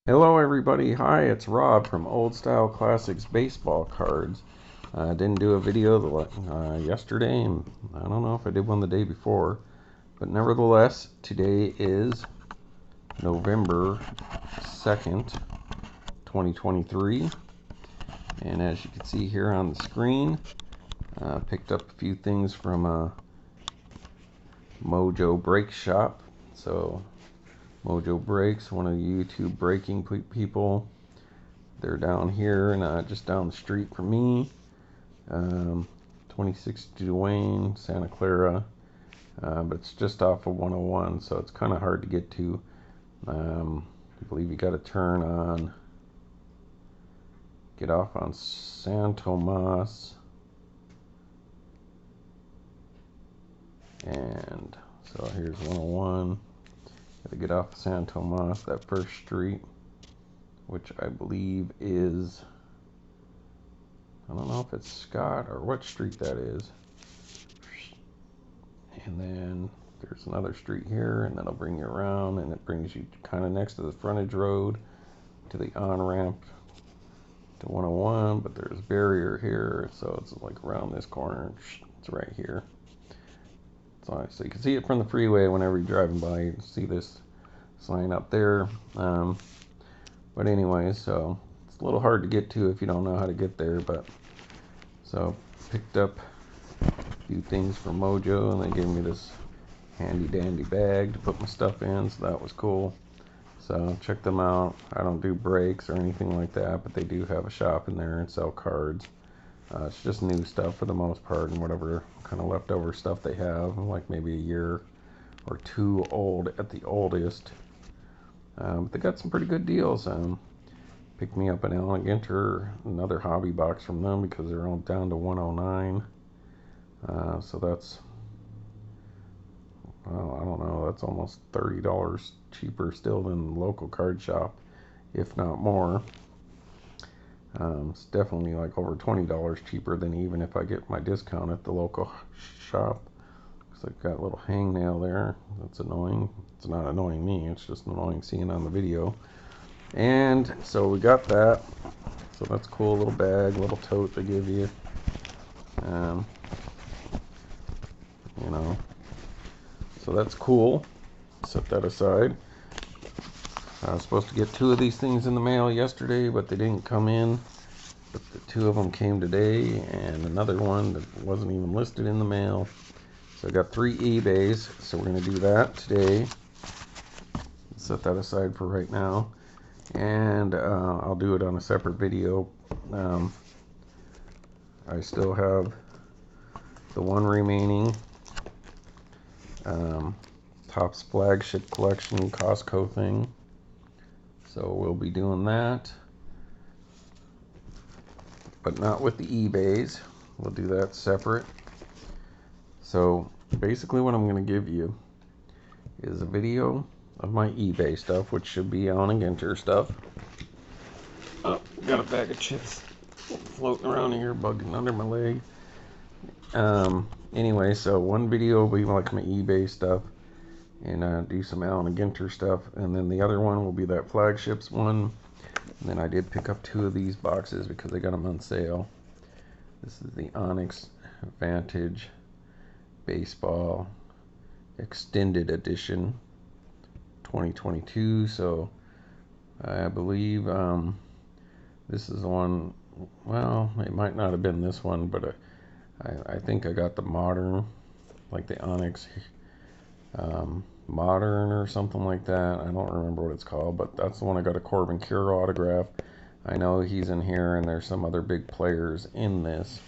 Hello everybody, hi, it's Rob from Old Style Classics Baseball Cards. I didn't do a video yesterday, and I don't know if I did one the day before, but nevertheless, today is November 2nd, 2023, and as you can see here on the screen, picked up a few things from Mojo Break Shop. So Mojo Breaks, one of the YouTube breaking people. They're down here and just down the street from me. 2060 Duane, Santa Clara. But it's just off of 101, so it's kind of hard to get to. I believe you got to get off on San Tomas. And so here's 101. Got to get off of San Tomas, that first street, which I believe is, I don't know if it's Scott or what street that is. And then there's another street here, and that'll bring you around, and it brings you kind of next to the frontage road to the on-ramp to 101, but there's a barrier here, so it's like around this corner. It's right here. So you can see it from the freeway whenever you're driving by. You can see this sign up there. But anyway, so it's a little hard to get to if you don't know how to get there. But so picked up a few things from Mojo, and they gave me this handy dandy bag to put my stuff in, so that was cool. So check them out. I don't do breaks or anything like that, but they do have a shop in there and sell cards. It's just new stuff for the most part, and whatever kind of leftover stuff they have, like maybe a year or two old at the oldest. But they got some pretty good deals. Picked me up an Ginter, another hobby box from them, because they're all down to 109. So that's, well, I don't know, that's almost $30 cheaper still than the local card shop, if not more. It's definitely like over $20 cheaper than even if I get my discount at the local shop. Looks like got a little hangnail there. That's annoying. It's not annoying me, it's just annoying seeing on the video. And so we got that. So that's cool. Little bag, little tote they give you. You know. So that's cool. Set that aside. I was supposed to get two of these things in the mail yesterday, but they didn't come in. But the two of them came today, and another one that wasn't even listed in the mail. So I got 3 eBays, so we're going to do that today. Set that aside for right now. And I'll do it on a separate video. I still have the one remaining Topps Flagship Collection Costco thing. So we'll be doing that, but not with the eBays. We'll do that separate. So basically what I'm going to give you is a video of my eBay stuff, which should be on a Ginter stuff. Oh, got a bag of chips floating around here, bugging under my leg. Anyway, so one video will be like my eBay stuff, and do some Allen Ginter stuff, and then the other one will be that Flagships one. And then I did pick up 2 of these boxes because they got them on sale. This is the Onyx Vantage Baseball Extended Edition 2022. So I believe this is the one. Well, it might not have been this one, but I think I got the modern, like the Onyx Modern or something like that. I don't remember what it's called, but that's the one I got a Corbin Cure autograph. I know he's in here, and there's some other big players in this,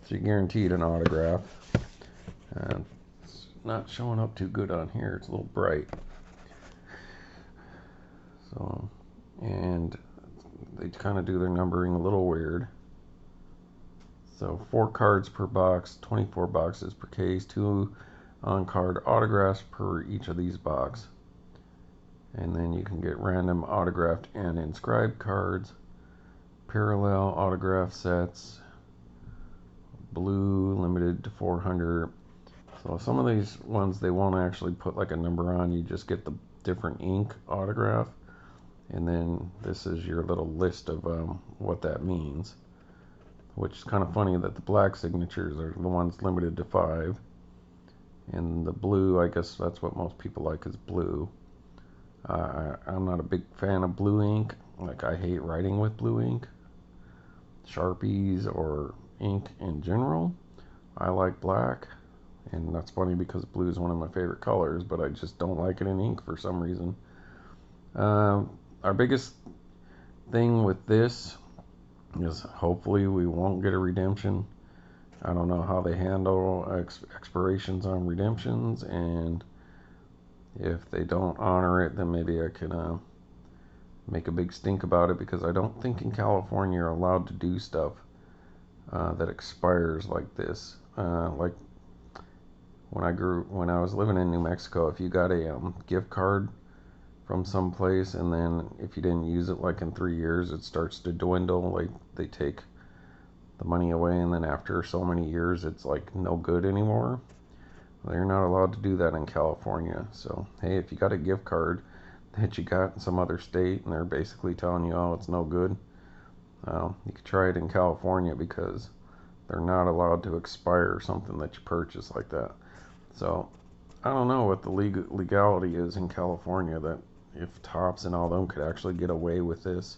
so you're guaranteed an autograph. It's not showing up too good on here. It's a little bright. So, and they kind of do their numbering a little weird. So 4 cards per box, 24 boxes per case, 2 on-card autographs per each of these boxes. And then you can get random autographed and inscribed cards, parallel autograph sets, blue limited to 400. So some of these ones they won't actually put like a number on, you just get the different ink autograph. And then this is your little list of what that means, which is kind of funny that the black signatures are the ones limited to 5. And the blue, I guess that's what most people like, is blue. I'm not a big fan of blue ink. Like, I hate writing with blue ink, Sharpies, or ink in general. I like black, and that's funny because blue is one of my favorite colors, but I just don't like it in ink for some reason. Our biggest thing with this is hopefully we won't get a redemption. I don't know how they handle expirations on redemptions, and if they don't honor it, then maybe I can make a big stink about it, because I don't think in California you're allowed to do stuff that expires like this. Like when I was living in New Mexico, if you got a gift card from some place, and then if you didn't use it like in 3 years, it starts to dwindle. Like, they take the money away, and then after so many years, it's like no good anymore. They're not allowed to do that in California. So hey, if you got a gift card that you got in some other state and they're basically telling you, oh, it's no good, you could try it in California, because they're not allowed to expire something that you purchase like that. So I don't know what the legality is in California, that if Topps and all them could actually get away with this,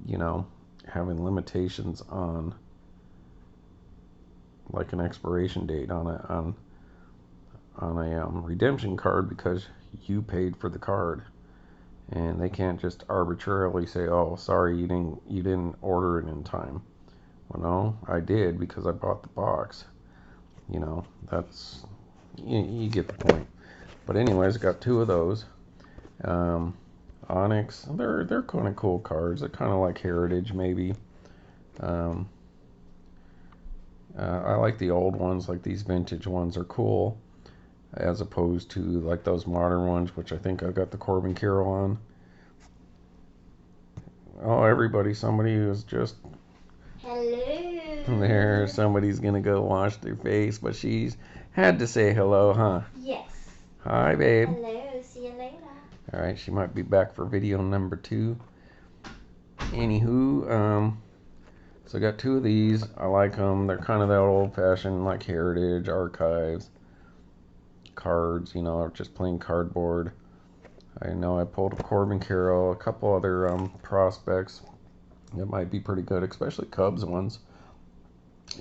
you know, having limitations on like an expiration date on a redemption card, because you paid for the card, and they can't just arbitrarily say, oh, sorry, you didn't order it in time. Well, no, I did, because I bought the box. You know, that's, you get the point. But anyways, I got 2 of those. Onyx, they're kind of cool cards. They're kind of like Heritage, maybe. I like the old ones. Like, these vintage ones are cool, as opposed to like those modern ones, which I think I got the Corbin Carroll on. Oh, everybody, somebody who's just... Hello. There, somebody's gonna go wash their face, but she's had to say hello, huh? Yes. Hi, babe. Hello, see you later. Alright, she might be back for video number 2. Anywho, so I got 2 of these. I like them. They're kind of that old-fashioned, like Heritage, Archives cards, you know, just plain cardboard. I know I pulled a Corbin Carroll, a couple other prospects that might be pretty good, especially Cubs ones.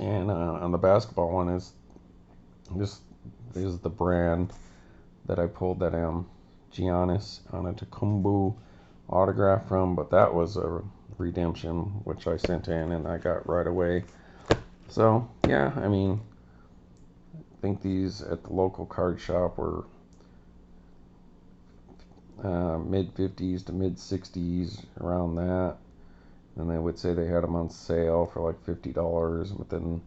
And on the basketball one is the brand that I pulled that Giannis Antetokounmpo autograph from, but that was a redemption, which I sent in and I got right away. So yeah, I mean, I think these at the local card shop were mid 50s to mid 60s, around that. And they would say they had them on sale for like $50, but then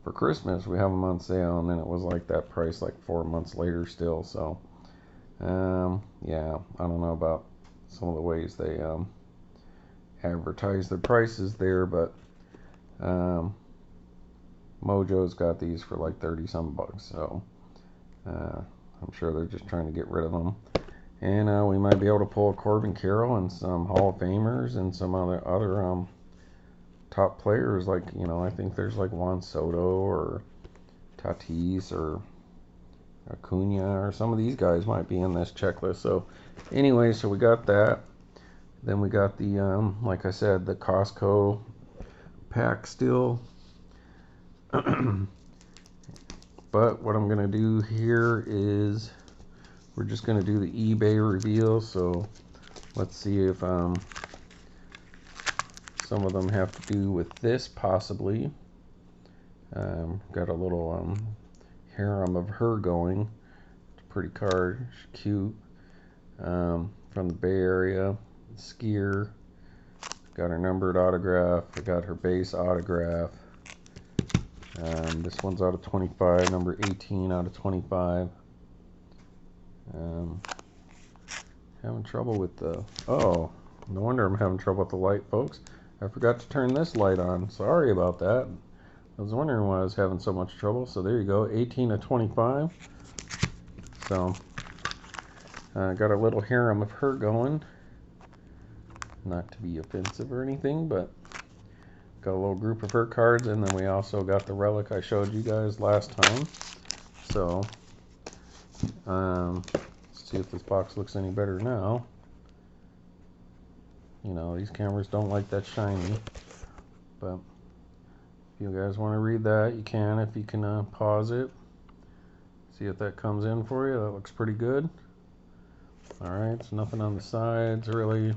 for Christmas we have them on sale, and then it was like that price like 4 months later still. So yeah, I don't know about some of the ways they advertise their prices there, but Mojo's got these for like 30 some bucks, so I'm sure they're just trying to get rid of them. And we might be able to pull a Corbin Carroll and some Hall of Famers and some other top players. Like, you know, I think there's like Juan Soto or Tatis or Acuna, or some of these guys might be in this checklist. So anyway, so we got that. Then we got the like I said, the Costco pack still. But what I'm gonna do here is we're just gonna do the eBay reveal. So let's see if some of them have to do with this, possibly. Got a little harem of her going. It's a pretty card. She's cute. From the Bay Area. Skier. Got her numbered autograph. I got her base autograph. This one's out of 25. Number 18 out of 25. Having trouble with the... Oh, no wonder I'm having trouble with the light, folks. I forgot to turn this light on. Sorry about that. I was wondering why I was having so much trouble. So there you go, 18 of 25. So Got a little harem of her going. Not to be offensive or anything, but got a little group of her cards, and then we also got the relic I showed you guys last time. So, let's see if this box looks any better now. You know, these cameras don't like that shiny, but if you guys want to read that, you can. If you can pause it, see if that comes in for you. That looks pretty good. Alright, so nothing on the sides really.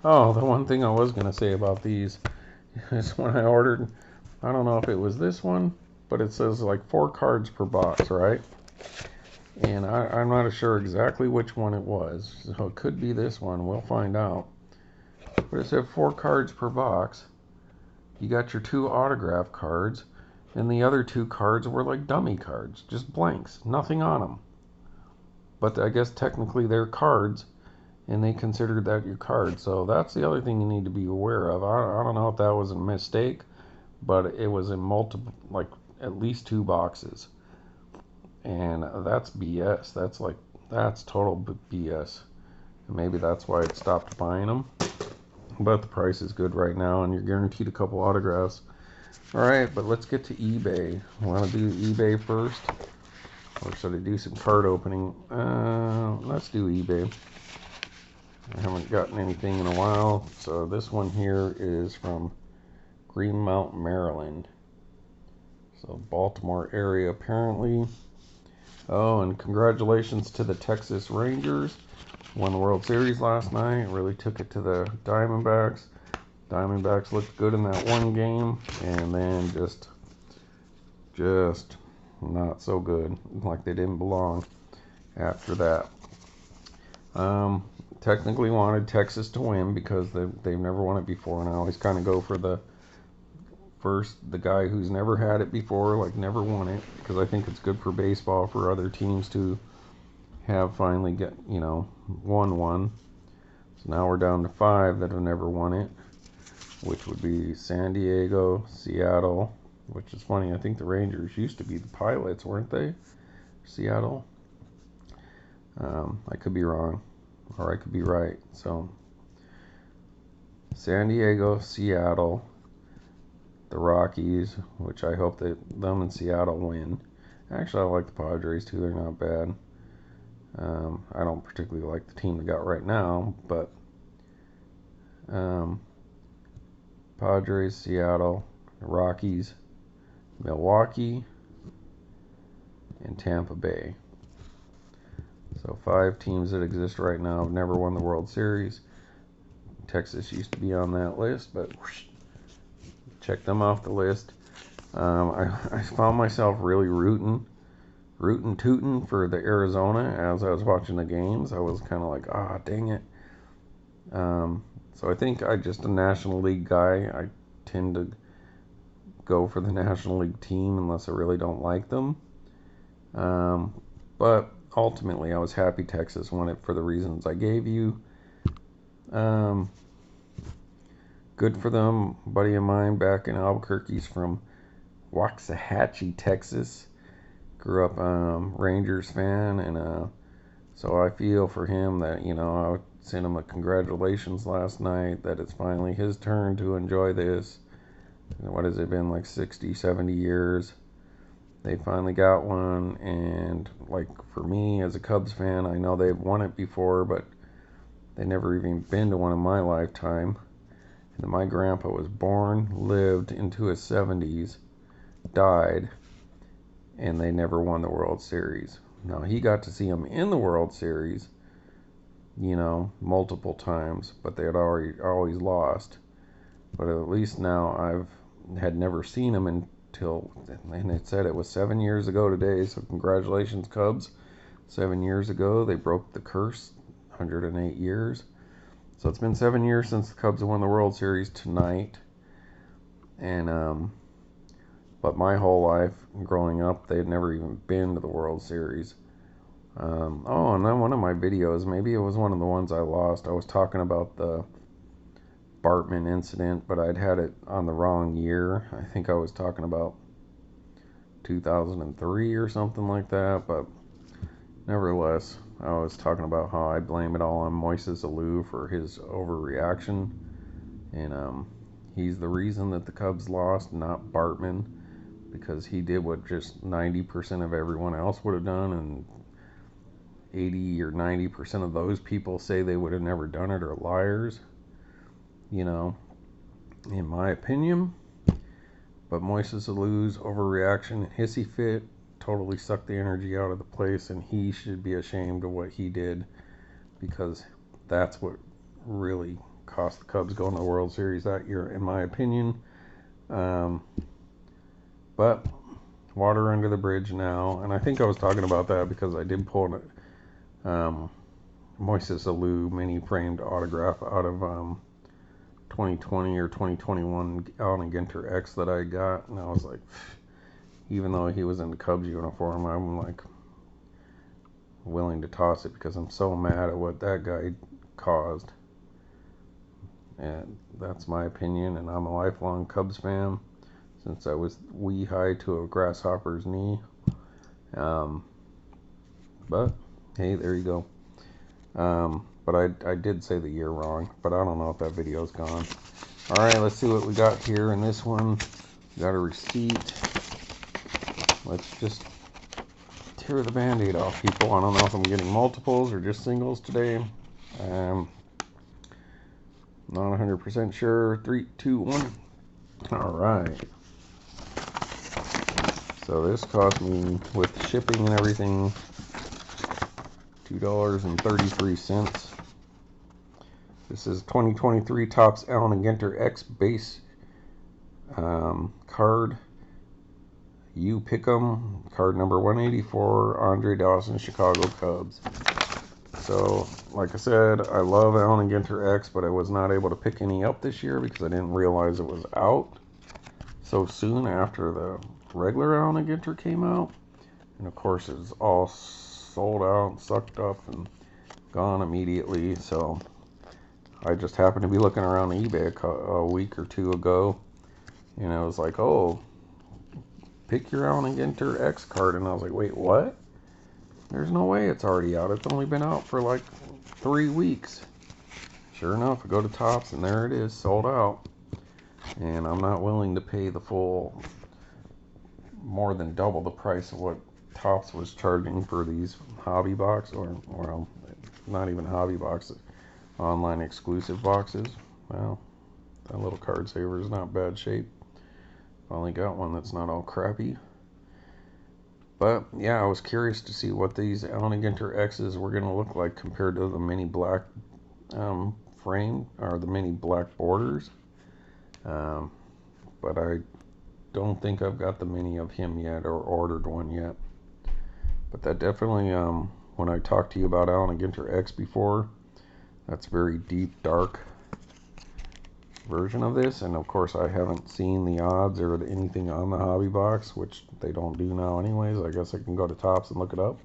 Oh, the one thing I was going to say about these is when I ordered, I don't know if it was this one, but it says like 4 cards per box, right? And I'm not sure exactly which one it was, so it could be this one. We'll find out. But it said 4 cards per box. You got your 2 autograph cards, and the other 2 cards were like dummy cards, just blanks, nothing on them. But I guess technically they're cards, and they considered that your card. So that's the other thing you need to be aware of. I don't know if that was a mistake, but it was in multiple, like at least 2 boxes. And that's BS. That's total BS. And maybe that's why it stopped buying them. But the price is good right now, and you're guaranteed a couple autographs. Alright, but let's get to eBay. Want to do eBay first? Or should I do some card opening? Let's do eBay. I haven't gotten anything in a while. So this one here is from Greenmount, Maryland. So Baltimore area apparently. Oh, and congratulations to the Texas Rangers. Won the World Series last night. Really took it to the Diamondbacks. Diamondbacks looked good in that one game, and then just not so good. Like they didn't belong after that. Technically wanted Texas to win because they've never won it before, and I always kind of go for the guy who's never had it before, like never won it, because I think it's good for baseball for other teams to have finally won one. So now we're down to 5 that have never won it, which would be San Diego, Seattle, which is funny. I think the Rangers used to be the Pilots, weren't they? Seattle. I could be wrong, or I could be right. So San Diego, Seattle, the Rockies, which I hope that them and Seattle win. Actually, I like the Padres too. They're not bad. I don't particularly like the team they got right now, but Padres, Seattle, Rockies, Milwaukee, and Tampa Bay. So 5 teams that exist right now have never won the World Series. Texas used to be on that list, but check them off the list. I found myself really rootin' tootin' for the Arizona as I was watching the games. I was kind of like, dang it. So I think I'm just a National League guy. I tend to go for the National League team unless I really don't like them. But ultimately, I was happy Texas won it for the reasons I gave you. Good for them. A buddy of mine back in Albuquerque's from Waxahachie, Texas. Grew up Rangers fan, and so I feel for him that, I sent him a congratulations last night that it's finally his turn to enjoy this. What has it been, like 60, 70 years? They finally got one, and like for me as a Cubs fan, I know they've won it before, but they never even been to one in my lifetime. And my grandpa was born, lived into his 70s, died, and they never won the World Series. Now, he got to see them in the World Series, multiple times, but they had always lost. But at least now had never seen them until, and it said it was 7 years ago today, so congratulations, Cubs. 7 years ago, they broke the curse, 108 years. So it's been 7 years since the Cubs have won the World Series tonight. And, but my whole life growing up, they had never even been to the World Series. And then one of my videos, maybe it was one of the ones I lost, I was talking about the Bartman incident, but I'd had it on the wrong year. I think I was talking about 2003 or something like that, but nevertheless, I was talking about how I blame it all on Moises Alou for his overreaction, and he's the reason that the Cubs lost, not Bartman, because he did what just 90% of everyone else would have done, and 80 or 90% of those people say they would have never done it are liars, you know, in my opinion. But Moises Alou's overreaction and hissy fit totally sucked the energy out of the place, and he should be ashamed of what he did, because that's what really cost the Cubs going to the World Series that year, in my opinion. But water under the bridge now, and I think I was talking about that because I did pull Moises Alou mini framed autograph out of 2020 or 2021 Allen Ginter X that I got, and I was like, even though he was in the Cubs uniform, I'm like willing to toss it because I'm so mad at what that guy caused. And that's my opinion, and I'm a lifelong Cubs fan since I was wee high to a grasshopper's knee. But hey, there you go. But I did say the year wrong, but I don't know if that video's gone. Alright, let's see what we got here in this one. We got a receipt. Let's just tear the band-aid off, people. I don't know if I'm getting multiples or just singles today. Not 100% sure. 3, 2, 1. Alright. So this cost me, with shipping and everything, $2.33. This is 2023 Topps Allen & Ginter X base card. You pick 'em. Card number 184, Andre Dawson, Chicago Cubs. So, like I said, I love Allen & Ginter X, but I was not able to pick any up this year because I didn't realize it was out so soon after the regular Allen & Ginter came out. And of course, it's all sold out, sucked up, and gone immediately. So I just happened to be looking around eBay a week or two ago, and I was like, oh, pick your Allen & Ginter X card. And I was like, wait, what? There's no way it's already out. It's only been out for like 3 weeks. Sure enough, I go to Topps, and there it is, sold out. And I'm not willing to pay the full, more than double the price of what Topps was charging for these hobby box, or well, not even hobby boxes, online exclusive boxes. Well, that little card saver is not bad shape. Finally got one that's not all crappy. But yeah, I was curious to see what these Allen & Ginter X's were going to look like compared to the mini black frame, or the mini black borders. But I don't think I've got the mini of him yet, or ordered one yet. But that definitely, when I talked to you about Allen & Ginter X before, that's very deep, dark version of this. And of course, I haven't seen the odds or anything on the hobby box, which they don't do now anyways. I guess I can go to Topps and look it up.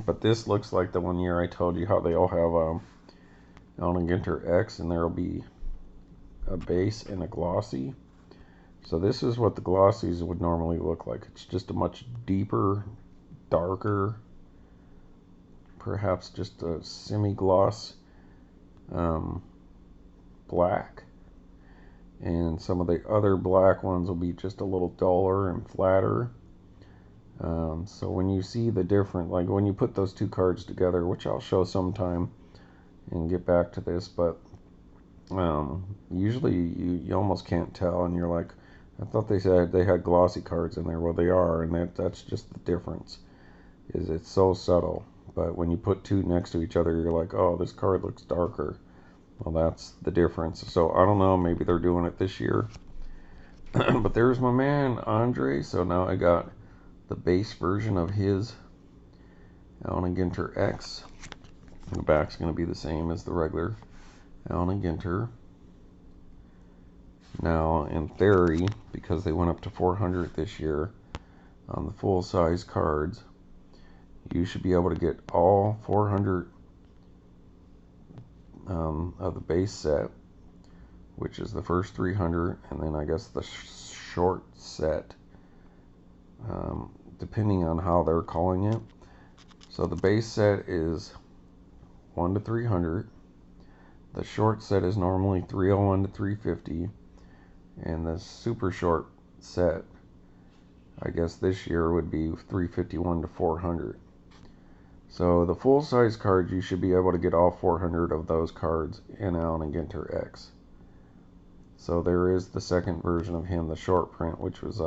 But this looks like the one year I told you how they all have Allen & Ginter X, and there'll be a base and a glossy. So this is what the glossies would normally look like. It's just a much deeper, darker, perhaps just a semi-gloss black. And some of the other black ones will be just a little duller and flatter. So when you see the different, like when you put those two cards together, which I'll show sometime and get back to this, but usually you almost can't tell, and you're like, I thought they said they had glossy cards in there. Well, they are, and that's just the difference, is it's so subtle. But when you put two next to each other, you're like, oh, this card looks darker. Well, that's the difference. So I don't know, maybe they're doing it this year. But there's my man Andre. So now I got the base version of his Allen & Ginter X. And the back's going to be the same as the regular Allen & Ginter. Now, in theory, because they went up to 400 this year on the full-size cards, you should be able to get all 400 of the base set, which is the first 300, and then I guess the short set, depending on how they're calling it. So the base set is 1 to 300. The short set is normally 301 to 350. And the super short set, I guess this year, would be 351 to 400. So the full size cards, you should be able to get all 400 of those cards in Allen & Ginter X. So there is the second version of him, the short print, which was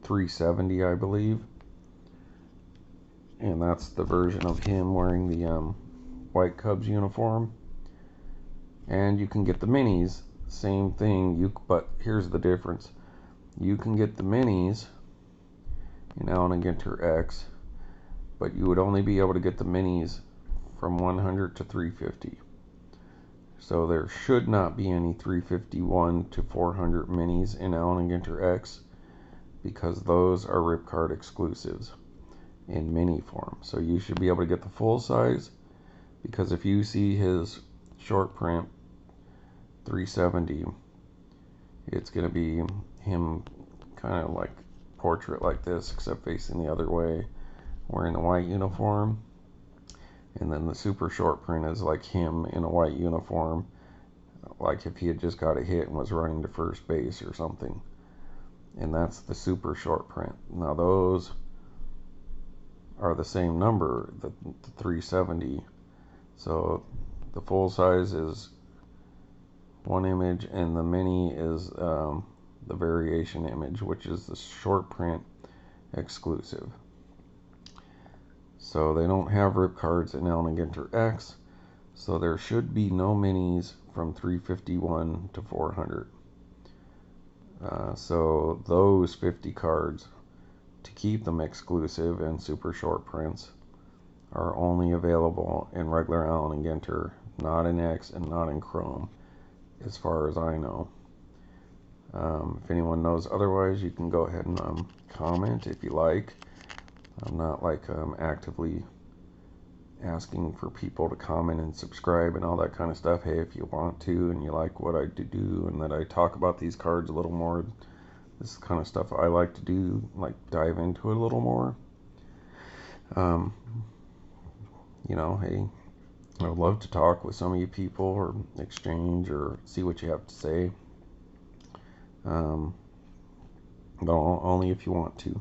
370, I believe. And that's the version of him wearing the White Cubs uniform. And you can get the minis, same thing, but here's the difference. You can get the minis in Allen & Ginter X, but you would only be able to get the minis from 100 to 350. So there should not be any 351 to 400 minis in Allen & Ginter X, because those are rip card exclusives in mini form. So you should be able to get the full size, because if you see his short print 370, it's going to be him kind of like portrait like this, except facing the other way, wearing the white uniform. And then the super short print is like him in a white uniform, like if he had just got a hit and was running to first base or something. And that's the super short print. Now those are the same number, the 370. So the full size is one image, and the mini is the variation image, which is the short print exclusive. So they don't have rip cards in Allen & Ginter X, so there should be no minis from 351 to 400. So those 50 cards, to keep them exclusive and super short prints, are only available in regular Allen & Ginter, not in X and not in Chrome, as far as I know. If anyone knows otherwise, you can go ahead and comment if you like. I'm not like actively asking for people to comment and subscribe and all that kind of stuff. Hey, if you want to and you like what I do and that I talk about these cards a little more, this is the kind of stuff I like to do, like dive into it a little more. You know, hey, I would love to talk with some of you people or exchange or see what you have to say. But only if you want to.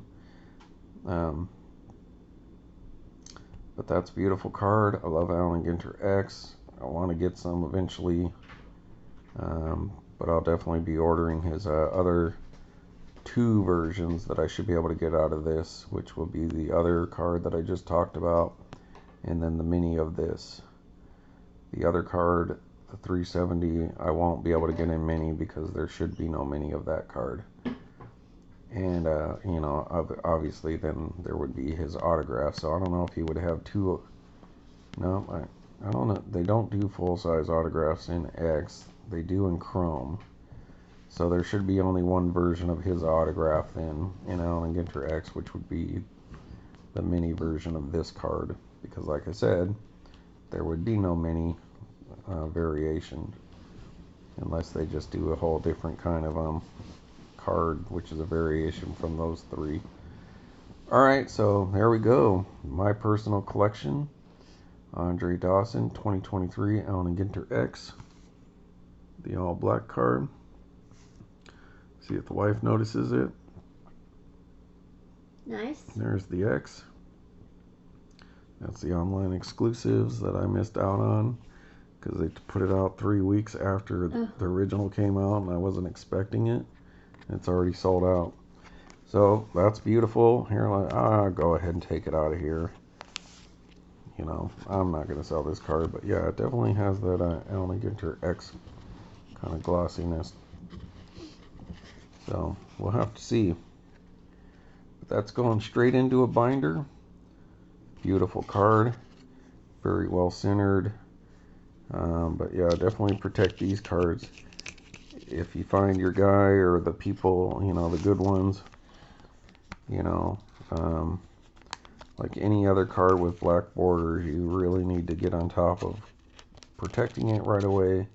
But that's a beautiful card. I love Allen & Ginter X. I want to get some eventually. But I'll definitely be ordering his other two versions that I should be able to get out of this, which will be the other card that I just talked about, and then the mini of this. The other card, the 370, I won't be able to get in mini because there should be no mini of that card. And, you know, obviously then there would be his autograph. So I don't know if he would have two. No, I don't know. They don't do full-size autographs in X. They do in Chrome. So there should be only one version of his autograph then in Allen & Ginter X, which would be the mini version of this card. Because like I said, there would be no mini variation unless they just do a whole different kind of card, which is a variation from those three. Alright, so there we go. My personal collection. Andre Dawson, 2023 Allen & Ginter X. The all black card. See if the wife notices it. Nice. There's the X. That's the online exclusives that I missed out on because they put it out 3 weeks after the original came out, and I wasn't expecting it. It's already sold out. So that's beautiful. Here, go ahead and take it out of here. You know, I'm not going to sell this card, but yeah, it definitely has that Allen & Ginter X kind of glossiness. So we'll have to see. But that's going straight into a binder. Beautiful card. Very well centered. But yeah, definitely protect these cards. If you find your guy or the people, you know, the good ones, you know, like any other card with black borders, you really need to get on top of protecting it right away,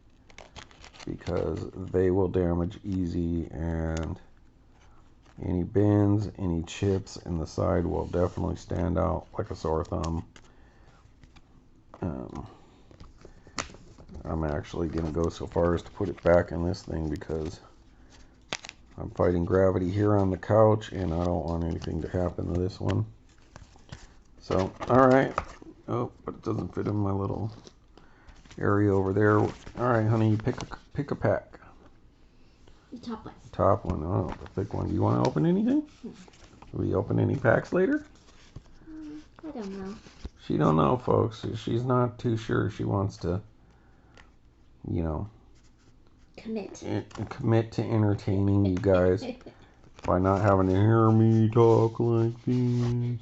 because they will damage easy, and Any bends, any chips in the side will definitely stand out like a sore thumb. I'm actually going to go so far as to put it back in this thing because I'm fighting gravity here on the couch and I don't want anything to happen to this one. So, alright. Oh, but it doesn't fit in my little area over there. Alright, honey, pick a pack. The top one. Top one. Oh, the thick one. Do you want to open anything? Will we open any packs later? I don't know. She don't know, folks. She's not too sure she wants to, you know, commit to entertaining you guys by not having to hear me talk like this.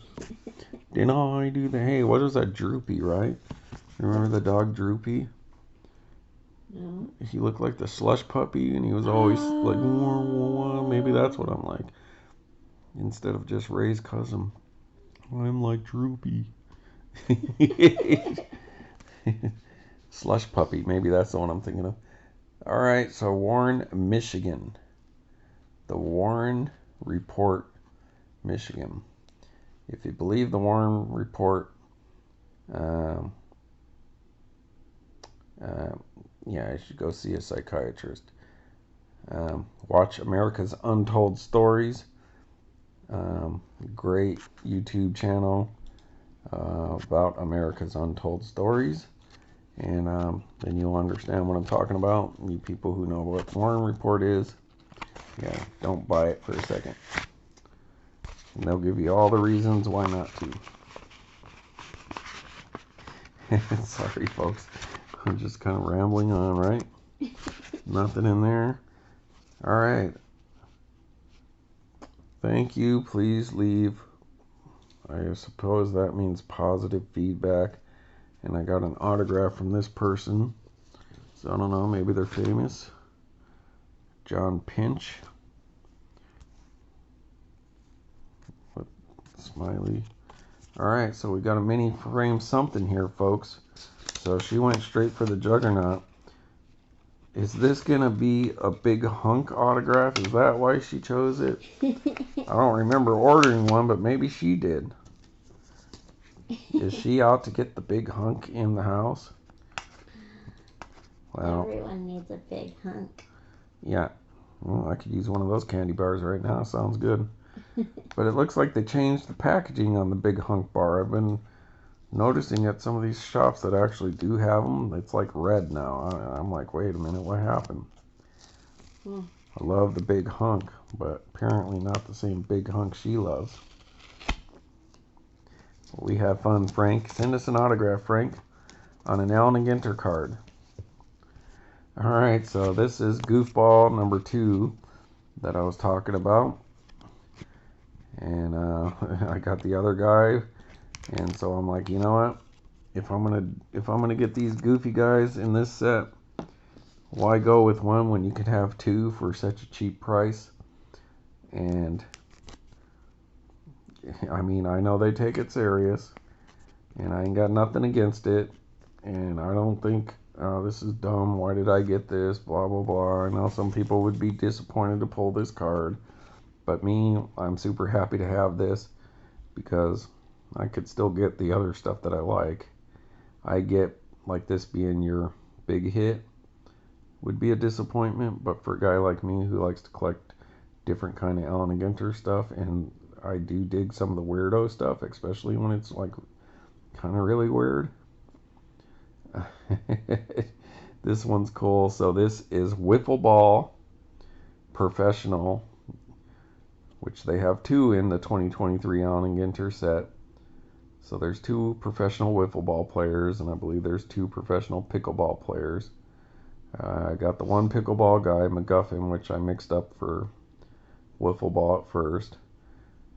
Didn't I do the... Hey, what was that? Droopy, right? Remember the dog Droopy? No. He looked like the slush puppy, and he was always like, wah, wah, wah. Maybe that's what I'm like. Instead of just Ray's cousin, I'm like Droopy. Slush puppy, maybe that's the one I'm thinking of. Alright, so Warren, Michigan. The Warren Report, Michigan. If you believe the Warren Report, yeah, you should go see a psychiatrist. Watch America's Untold Stories. Great YouTube channel about America's Untold Stories. And then you'll understand what I'm talking about. You people who know what the Warren Report is, yeah, don't buy it for a second. And they'll give you all the reasons why not to. Sorry, folks. I'm just kind of rambling on, right? Nothing in there. All right. Thank you. Please leave. I suppose that means positive feedback. And I got an autograph from this person. So I don't know, maybe they're famous. John Pinch. With smiley. Alright, so we got a mini frame something here, folks. So she went straight for the Juggernaut. Is this gonna be a big hunk autograph? Is that why she chose it? I don't remember ordering one, but maybe she did. Is she out to get the big hunk in the house? Well, everyone needs a big hunk. Yeah. Well, I could use one of those candy bars right now. Sounds good. But it looks like they changed the packaging on the big hunk bar. I've been noticing at some of these shops that actually do have them, it's like red now. I'm like, wait a minute, what happened? I love the big hunk, but apparently not the same big hunk she loves. We have fun, Frank. Send us an autograph, Frank, on an Allen and Ginter card. Alright, so this is Goofball number 2 that I was talking about. And I got the other guy. And so I'm like, you know what? If I'm gonna get these goofy guys in this set, why go with one when you could have 2 for such a cheap price? And I mean, I know they take it serious, and I ain't got nothing against it, and I don't think, oh, this is dumb, why did I get this, blah, blah, blah. I know some people would be disappointed to pull this card, but me, I'm super happy to have this, because I could still get the other stuff that I like. I get, like this being your big hit, would be a disappointment, but for a guy like me who likes to collect different kind of Allen and Ginter stuff, and I do dig some of the weirdo stuff, especially when it's like kind of really weird. This one's cool. So this is Wiffleball Professional, which they have 2 in the 2023 Allen and Ginter set. So there's 2 professional wiffleball players, and I believe there's 2 professional pickleball players. I got the one pickleball guy, McGuffin, which I mixed up for wiffleball at first.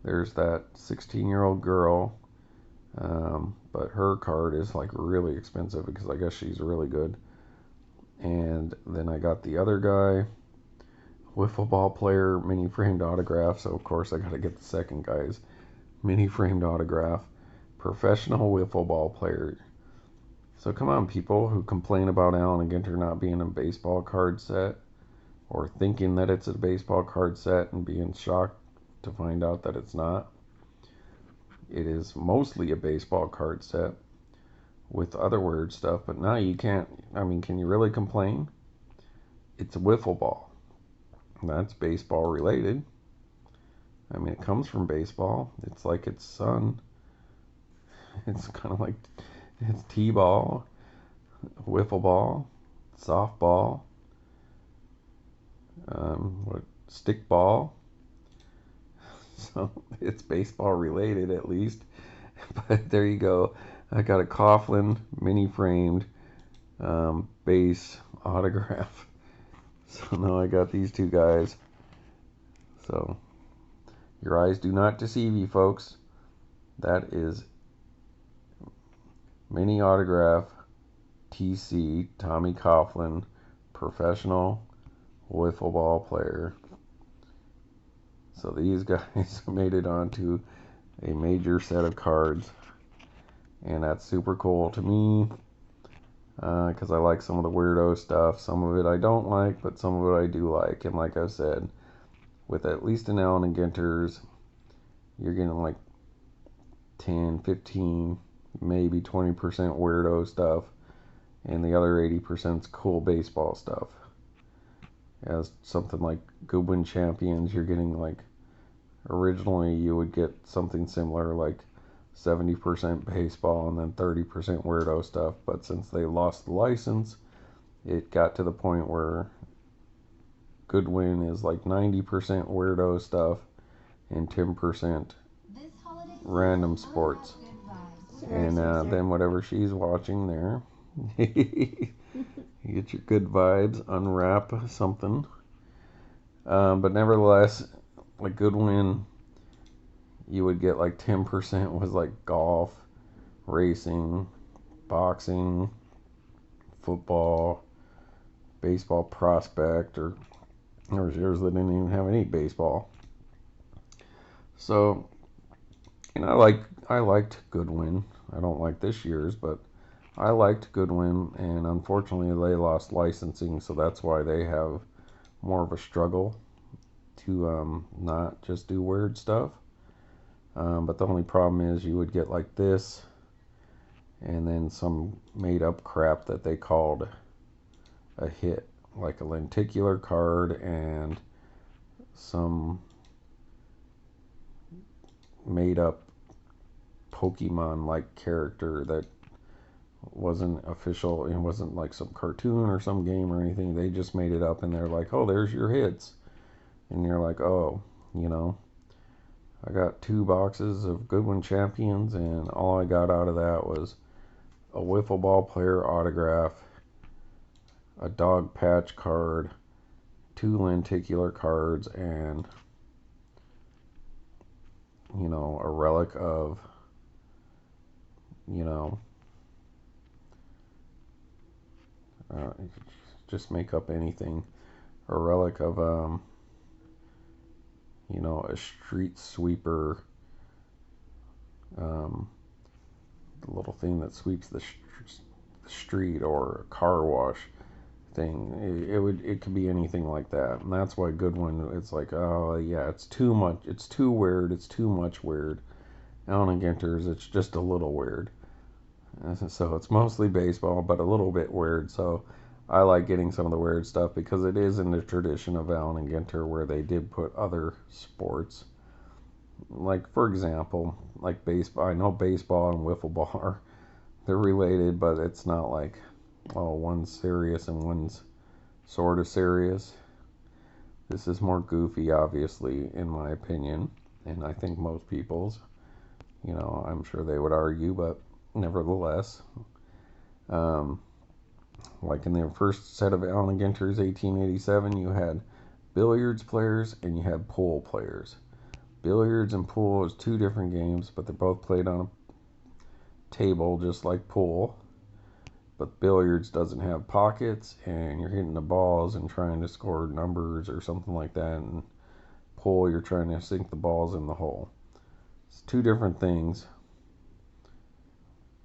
There's that 16-year-old girl, but her card is like really expensive because I guess she's really good. And then I got the other guy, wiffleball player, mini framed autograph. So of course I got to get the second guy's mini framed autograph. Professional wiffleball player. So come on, people who complain about Allen and Ginter not being a baseball card set, or thinking that it's a baseball card set and being shocked to find out that it's not. It is mostly a baseball card set with other weird stuff, but now you can't, I mean, can you really complain? It's a wiffle ball. That's baseball related. I mean, it comes from baseball. It's like its son. It's kind of like it's t-ball, wiffle ball, softball, stick ball. So it's baseball related at least. But there you go. I got a Coughlin mini framed base autograph. So now I got these two guys. So your eyes do not deceive you, folks. That is mini autograph TC Tommy Coughlin, professional wiffle ball player. So these guys made it onto a major set of cards, and that's super cool to me because I like some of the weirdo stuff. Some of it I don't like, but some of it I do like. And like I said, with at least an Allen and Ginter's, you're getting like 10, 15, maybe 20% weirdo stuff, and the other 80% is cool baseball stuff. As something like Goodwin Champions, you're getting like, originally you would get something similar like 70% baseball and then 30% weirdo stuff, but since they lost the license, it got to the point where Goodwin is like 90% weirdo stuff and 10% random sports. And then whatever she's watching there, you get your good vibes, unwrap something. But nevertheless, like Goodwin, you would get like 10% was like golf, racing, boxing, football, baseball prospect, or there was years that didn't even have any baseball. So, and I liked Goodwin. I don't like this year's, but I liked Goodwin, and unfortunately they lost licensing, so that's why they have more of a struggle to not just do weird stuff. But the only problem is you would get like this, and then some made up crap that they called a hit, like a lenticular card and some made up Pokemon like character that wasn't official. It wasn't like some cartoon or some game or anything. They just made it up, and they're like, oh, there's your hits. And you're like, oh, you know, I got 2 boxes of Goodwin Champions, and all I got out of that was a wiffle ball player autograph, a dog patch card, 2 lenticular cards, and, you know, a relic of, you know, just make up anything. A relic of, you know, a street sweeper, the little thing that sweeps the street, or a car wash thing. It could be anything like that, and that's why Goodwin, it's like, oh yeah, it's too much, it's too weird, it's too much weird. Allen and Ginter's, it's just a little weird. So it's mostly baseball, but a little bit weird. So I like getting some of the weird stuff because it is in the tradition of Allen and Ginter, where they did put other sports. Like, for example, like baseball. I know baseball and wiffle ball are, they're related, but it's not like, oh, one's serious and one's sort of serious. This is more goofy, obviously, in my opinion, and I think most people's. You know, I'm sure they would argue, but nevertheless, like in the first set of Allen Ginter's 1887, you had billiards players and you had pool players. Billiards and pool is 2 different games, but they're both played on a table just like pool. But billiards doesn't have pockets, and you're hitting the balls and trying to score numbers or something like that. And pool, you're trying to sink the balls in the hole. It's 2 different things,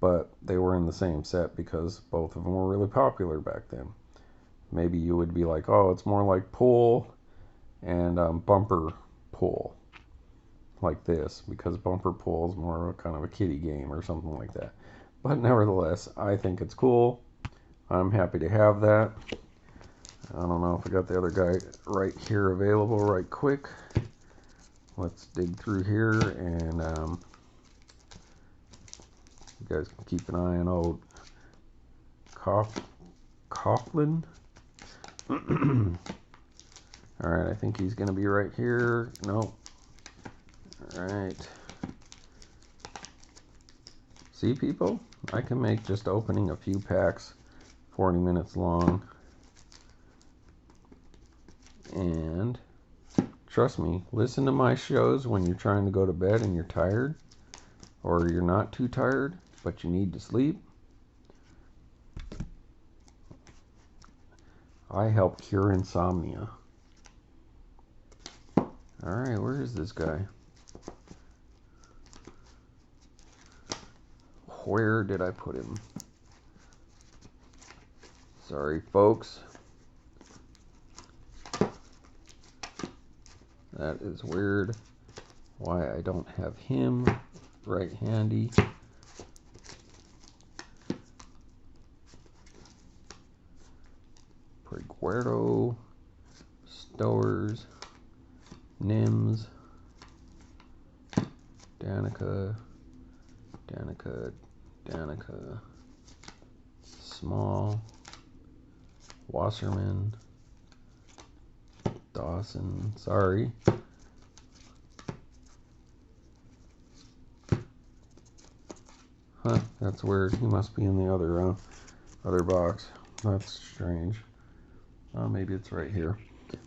but they were in the same set because both of them were really popular back then. Maybe you would be like, oh, it's more like pool and bumper pool. like this, because bumper pool is more of a kind of a kiddie game or something like that. But nevertheless, I think it's cool. I'm happy to have that. I don't know if I got the other guy right here available right quick. Let's dig through here, and you guys can keep an eye on old Coughlin. Alright, I think he's going to be right here. Nope. Alright. See, people? I can make just opening a few packs 40 minutes long. And trust me, listen to my shows when you're trying to go to bed and you're tired, or you're not too tired, but you need to sleep. I help cure insomnia. Alright, where is this guy? Where did I put him? Sorry, folks. That is weird. Why I don't have him right handy. Preguerdo, Stowers, Nims, Danica, Small, Wasserman, Dawson, sorry. Huh, that's weird. He must be in the other box. That's strange. Maybe it's right here.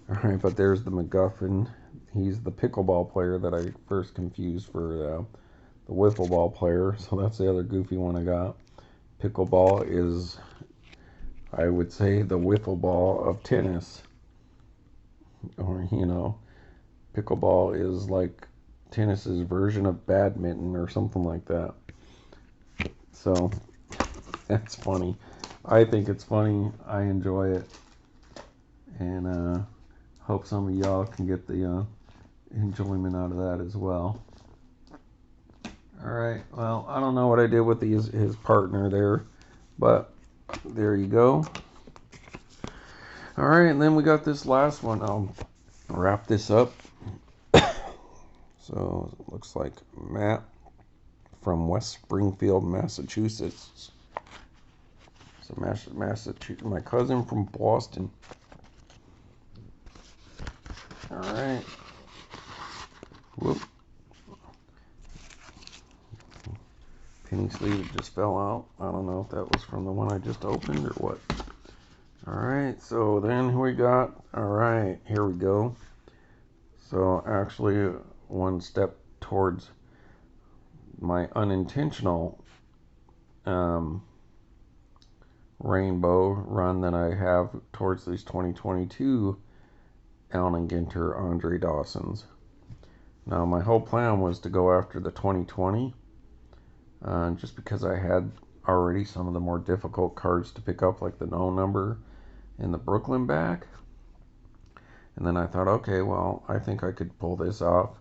Alright, but there's the MacGuffin. He's the pickleball player that I first confused for the Wiffleball player. So that's the other goofy one I got. Pickleball is, I would say, the Wiffleball of tennis. Or, you know, pickleball is like tennis's version of badminton or something like that. So, that's funny. I think it's funny. I enjoy it. And hope some of y'all can get the enjoyment out of that as well. Alright, well, I don't know what I did with his partner there, but there you go. Alright, and then we got this last one. I'll wrap this up. So, it looks like Matt from West Springfield, Massachusetts. So, Massachusetts, my cousin from Boston. Alright. Whoop. Penny sleeve just fell out. I don't know if that was from the one I just opened or what. Alright, so then we got, alright, here we go. So actually one step towards my unintentional rainbow run that I have towards these 2022 Allen Ginter Andre Dawsons. Now my whole plan was to go after the 2020 just because I had already some of the more difficult cards to pick up, like the no number and the Brooklyn back. And then I thought, okay, well, I think I could pull this off.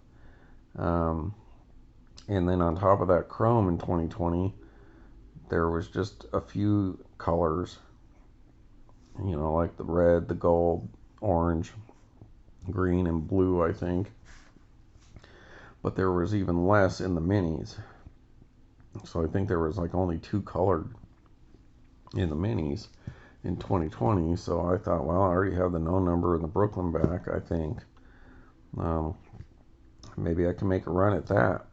And then on top of that, Chrome in 2020, there was just a few colors, you know, like the red, the gold, orange, green, and blue, I think. But there was even less in the minis. So I think there was like only 2 colored in the minis in 2020. So I thought, well, I already have the no number and the Brooklyn back, I think. Maybe I can make a run at that.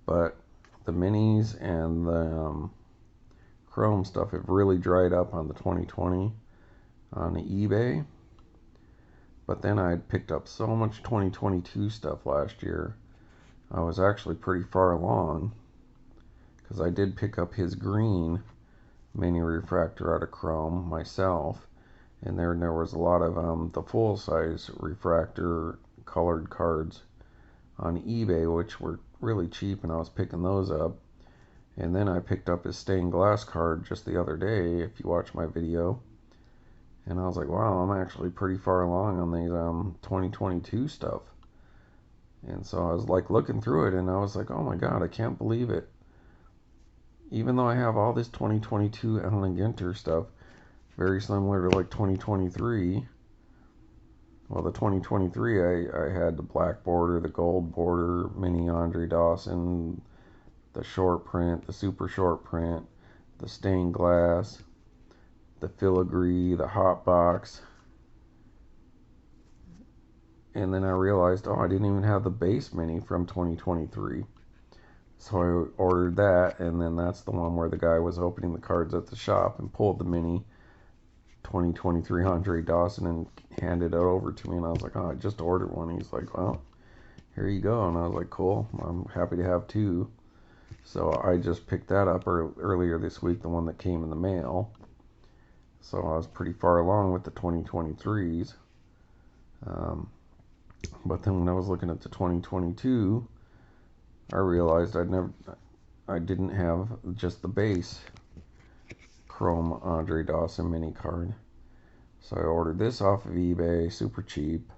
But the minis and the Chrome stuff have really dried up on the 2020 on the eBay. But then I had picked up so much 2022 stuff last year. I was actually pretty far along, because I did pick up his green mini refractor out of Chrome myself, and there was a lot of the full-size refractor colored cards on eBay, which were really cheap, and I was picking those up. And then I picked up his stained glass card just the other day, if you watch my video, and I was like, wow, I'm actually pretty far along on these 2022 stuff. And so I was like looking through it, and I was like, oh my god, I can't believe it. Even though I have all this 2022 Allen Ginter stuff, very similar to like 2023. Well, the 2023, I had the black border, the gold border, mini Andre Dawson, the short print, the super short print, the stained glass, the filigree, the hot box. And then I realized, oh, I didn't even have the base mini from 2023. So I ordered that, and then that's the one where the guy was opening the cards at the shop and pulled the mini 2023 Andre Dawson and handed it over to me. And I was like, oh, I just ordered one. He's like, well, here you go. And I was like, cool. I'm happy to have two. So I just picked that up earlier this week, the one that came in the mail. So I was pretty far along with the 2023s. But then when I was looking at the 2022, I realized I didn't have just the base Chrome Andre Dawson mini card. So I ordered this off of eBay, super cheap,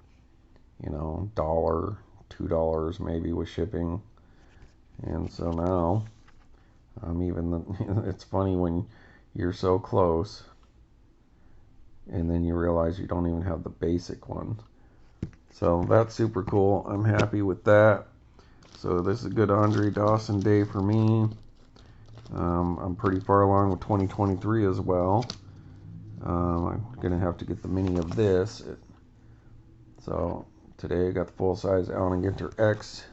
$1, $2 maybe with shipping. And so now it's funny when you're so close and then you realize you don't even have the basic one. So that's super cool. I'm happy with that. So this is a good Andre Dawson day for me. I'm pretty far along with 2023 as well. I'm going to have to get the mini of this. So today I got the full-size Allen Ginter X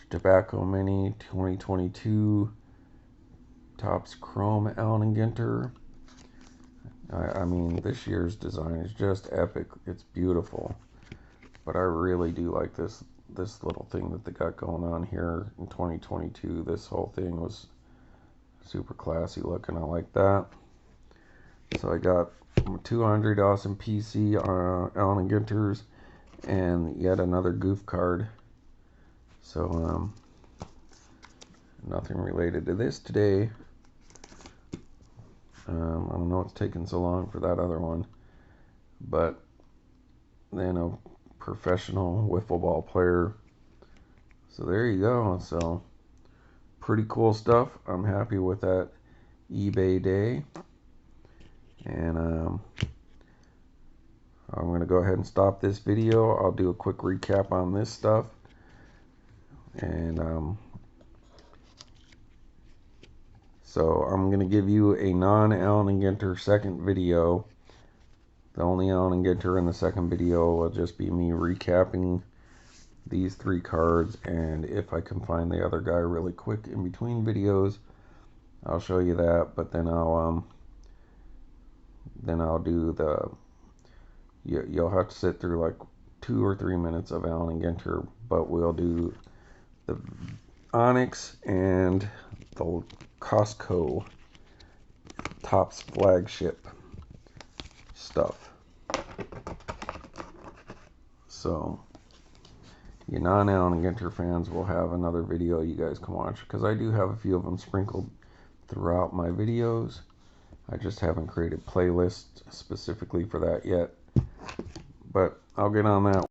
Tobacco Mini 2022 Topps Chrome Allen Ginter. I mean, this year's design is just epic. It's beautiful. But I really do like this little thing that they got going on here in 2022. This whole thing was super classy looking. I like that. So I got 200 Dawson PC Allen Ginters and yet another goof card. So nothing related to this today. I don't know what's taking so long for that other one, but then a professional wiffleball player. So there you go. So pretty cool stuff. I'm happy with that eBay day. And I'm going to go ahead and stop this video. I'll do a quick recap on this stuff. And so I'm going to give you a non-Allen Ginter second video. The only Allen Ginter in the second video will just be me recapping these 3 cards, and if I can find the other guy really quick in between videos, I'll show you that. But then I'll do the, you'll have to sit through like 2 or 3 minutes of Allen Ginter, but we'll do the Onyx and the Costco Topps flagship stuff. So you non-Allen Ginter fans will have another video you guys can watch, because I do have a few of them sprinkled throughout my videos. I just haven't created playlists specifically for that yet, but I'll get on that.